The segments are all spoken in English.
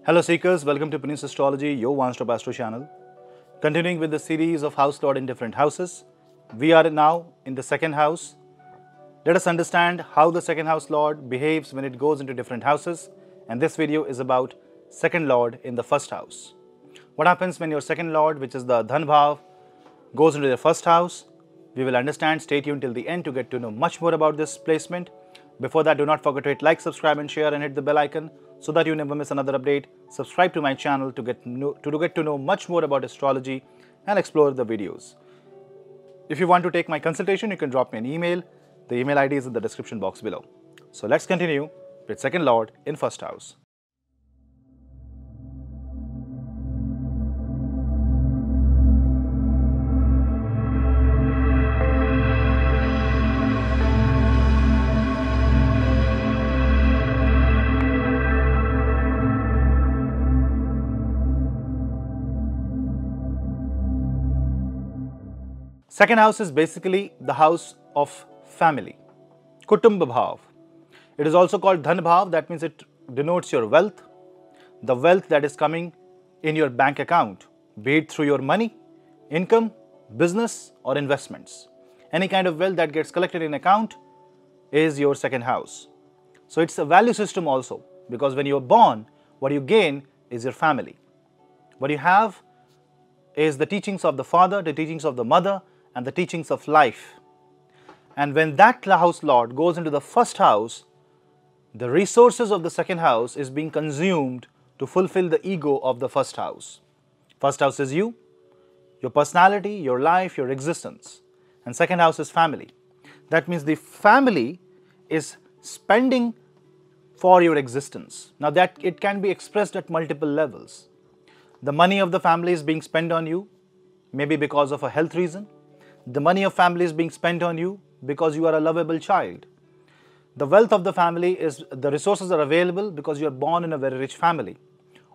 Hello Seekers, welcome to Punneits Astrology, your one-stop astro channel. Continuing with the series of house lord in different houses, we are now in the second house. Let us understand how the second house lord behaves when it goes into different houses, and this video is about second lord in the first house. What happens when your second lord, which is the Dhan Bhav, goes into the first house? We will understand. Stay tuned till the end to get to know much more about this placement. Before that, do not forget to hit like, subscribe and share and hit the bell icon so that you never miss another update. Subscribe to my channel to get to know much more about astrology and explore the videos. If you want to take my consultation, you can drop me an email. The email ID is in the description box below. So let's continue with second lord in first house. Second house is basically the house of family, Kutumba Bhav. It is also called Dhan Bhav, that means it denotes your wealth, the wealth that is coming in your bank account, be it through your money, income, business or investments. Any kind of wealth that gets collected in account is your second house. So it's a value system also, because when you are born, what you gain is your family. What you have is the teachings of the father, the teachings of the mother, and the teachings of life. And when that house lord goes into the first house, the resources of the second house is being consumed to fulfill the ego of the first house. First house is you, your personality, your life, your existence. And second house is family. That means the family is spending for your existence. Now that it can be expressed at multiple levels. The money of the family is being spent on you, maybe because of a health reason. The money of family is being spent on you because you are a lovable child. The wealth of the family is, the resources are available because you are born in a very rich family.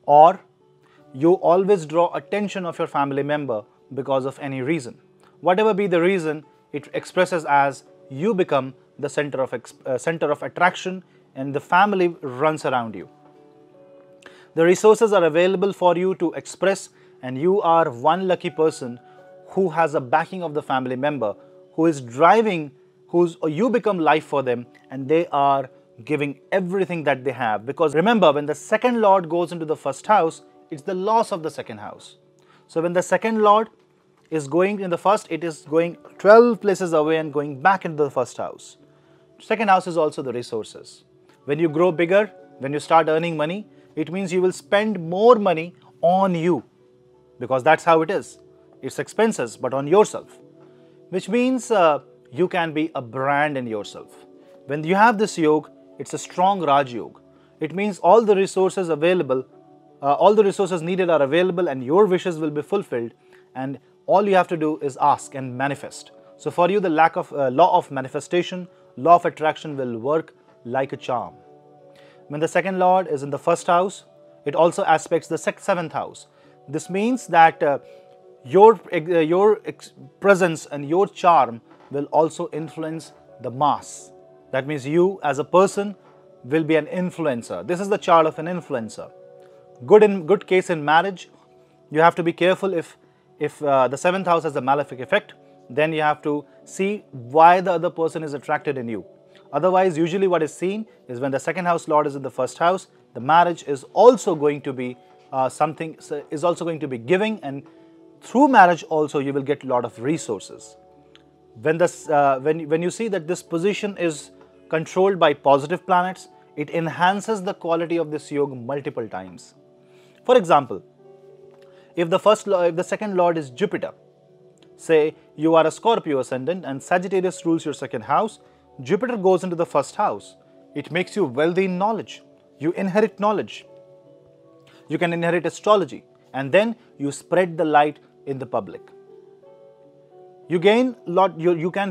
Or you always draw attention of your family member because of any reason. Whatever be the reason, it expresses as you become the center of attraction and the family runs around you. The resources are available for you to express, and you are one lucky person who has a backing of the family member, who is driving, you become life for them, and they are giving everything that they have. Because remember, when the second lord goes into the first house, it's the loss of the second house. So when the second lord is going in the first, it is going 12 places away and going back into the first house. Second house is also the resources. When you grow bigger, when you start earning money, it means you will spend more money on you, because that's how it is. It's expenses, but on yourself, which means you can be a brand in yourself. When you have this yoga, it's a strong Raj Yoga. It means all the resources available, all the resources needed are available, and your wishes will be fulfilled. And all you have to do is ask and manifest. So for you, the law of manifestation, law of attraction will work like a charm. When the second lord is in the first house, it also aspects the seventh house. This means that your presence and your charm will also influence the mass. That means you as a person will be an influencer. This is the chart of an influencer. Good case in marriage, you have to be careful if the seventh house has a malefic effect, then you have to see why the other person is attracted in you. Otherwise, usually what is seen is when the second house lord is in the first house, the marriage is also going to be giving, and through marriage also you will get a lot of resources. When you see that this position is controlled by positive planets, it enhances the quality of this yoga multiple times. For example, if the second lord is Jupiter, say you are a Scorpio ascendant and Sagittarius rules your second house, Jupiter goes into the first house. It makes you wealthy in knowledge. You inherit knowledge. You can inherit astrology, and then you spread the light in the public. You gain a lot. You can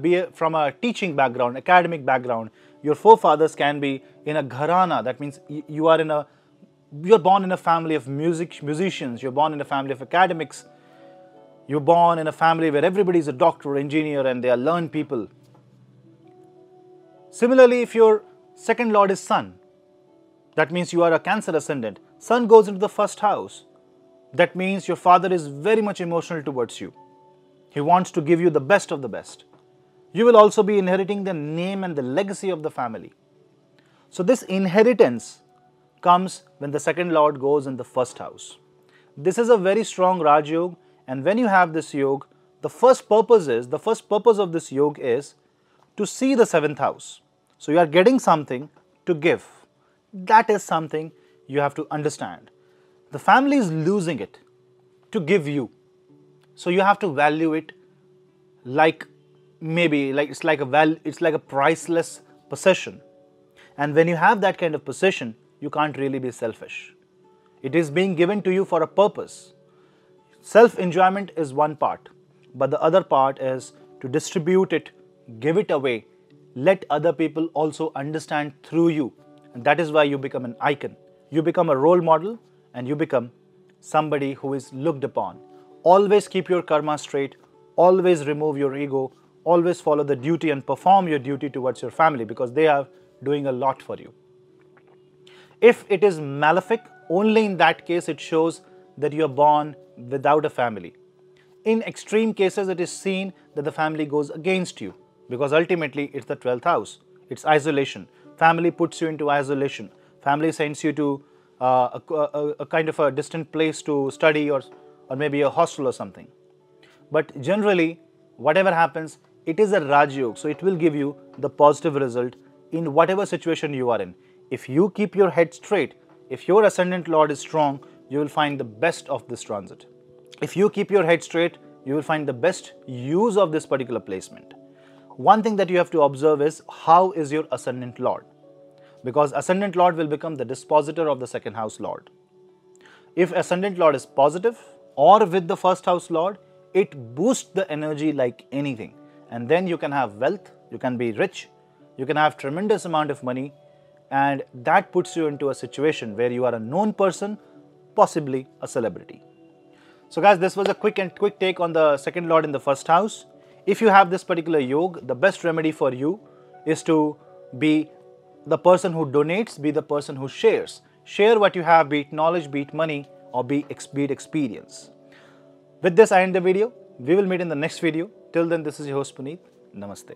be from a teaching background, academic background. Your forefathers can be in a gharana. That means you're born in a family of musicians. You're born in a family of academics. You're born in a family where everybody is a doctor or engineer and they are learned people. Similarly, if your second lord is Sun, That means you are a Cancer ascendant. Sun goes into the first house. That means your father is very much emotional towards you. He wants to give you the best of the best. You will also be inheriting the name and the legacy of the family. So this inheritance comes when the second lord goes in the first house. This is a very strong Raj Yoga, and when you have this yoga, the first purpose of this yoga is to see the seventh house. So you are getting something to give. That is something you have to understand. The family is losing it to give you. So you have to value it like it's like a priceless possession. And when you have that kind of possession, you can't really be selfish. It is being given to you for a purpose. Self-enjoyment is one part, but the other part is to distribute it, give it away, let other people also understand through you. And that is why you become an icon. You become a role model and you become somebody who is looked upon. Always keep your karma straight, always remove your ego, always follow the duty and perform your duty towards your family because they are doing a lot for you. If it is malefic, only in that case it shows that you are born without a family. In extreme cases, it is seen that the family goes against you because ultimately it's the 12th house. It's isolation. Family puts you into isolation. Family sends you to a kind of a distant place to study or maybe a hostel or something. But generally, whatever happens, it is a Raj Yoga, so it will give you the positive result in whatever situation you are in. If you keep your head straight, if your ascendant lord is strong, you will find the best of this transit. If you keep your head straight, you will find the best use of this particular placement. One thing that you have to observe is how is your ascendant lord? Because ascendant lord will become the dispositor of the second house lord. If ascendant lord is positive or with the first house lord, it boosts the energy like anything. And then you can have wealth, you can be rich, you can have tremendous amount of money, and that puts you into a situation where you are a known person, possibly a celebrity. So guys, this was a quick take on the second lord in the first house. If you have this particular yoga, the best remedy for you is to be the person who donates, be the person who shares. Share what you have, be it knowledge, be it money, or be it experience. With this, I end the video. We will meet in the next video. Till then, this is your host Puneet. Namaste.